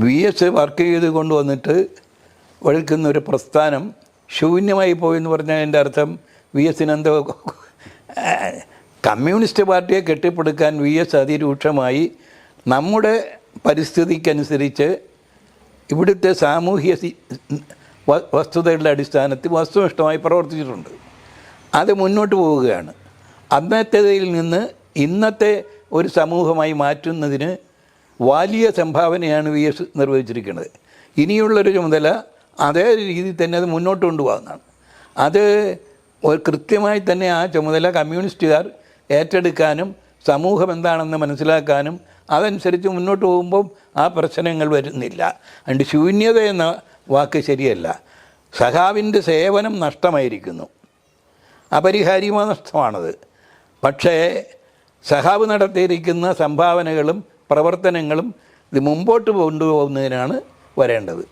VS work ചെയ്ത് കൊണ്ടുവന്നിട്ട് ഒഴുക്കുന്നൊരു പ്രസ്ഥാനം ശൂന്യമായി പോയെന്ന് പറഞ്ഞാൽ എൻ്റെ അർത്ഥം VSനെന്തോ കമ്മ്യൂണിസ്റ്റ് പാർട്ടിയെ കെട്ടിപ്പടുക്കാൻ VS അതിരൂക്ഷമായി നമ്മുടെ പരിസ്ഥിതിക്കനുസരിച്ച് ഇവിടുത്തെ സാമൂഹ്യ വസ്തുതകളുടെ അടിസ്ഥാനത്തിൽ വസ്തുനിഷ്ഠമായി പ്രവർത്തിച്ചിട്ടുണ്ട്. അത് മുന്നോട്ട് പോവുകയാണ്. അന്നത്തേതിൽ നിന്ന് ഇന്നത്തെ ഒരു സമൂഹമായി മാറ്റുന്നതിന് വലിയ സംഭാവനയാണ് VS നിർവഹിച്ചിരിക്കുന്നത്. ഇനിയുള്ളൊരു ചുമതല അതേ രീതിയിൽ തന്നെ അത് മുന്നോട്ട് കൊണ്ടുപോകുന്നതാണ്. അത് കൃത്യമായി തന്നെ ആ ചുമതല കമ്മ്യൂണിസ്റ്റുകാർ ഏറ്റെടുക്കാനും സമൂഹം എന്താണെന്ന് മനസ്സിലാക്കാനും അതനുസരിച്ച് മുന്നോട്ട് പോകുമ്പം ആ പ്രശ്നങ്ങൾ വരുന്നില്ല. അതുകൊണ്ട് ശൂന്യത എന്ന വാക്ക് ശരിയല്ല. സഖാവിൻ്റെ സേവനം നഷ്ടമായിരിക്കുന്നു, അപരിഹാര്യമായ നഷ്ടമാണത്. പക്ഷേ സഖാവ് നടത്തിയിരിക്കുന്ന സംഭാവനകളും പ്രവർത്തനങ്ങളും ഇത് മുമ്പോട്ട് കൊണ്ടുപോകുന്നതിനാണ് വരേണ്ടത്.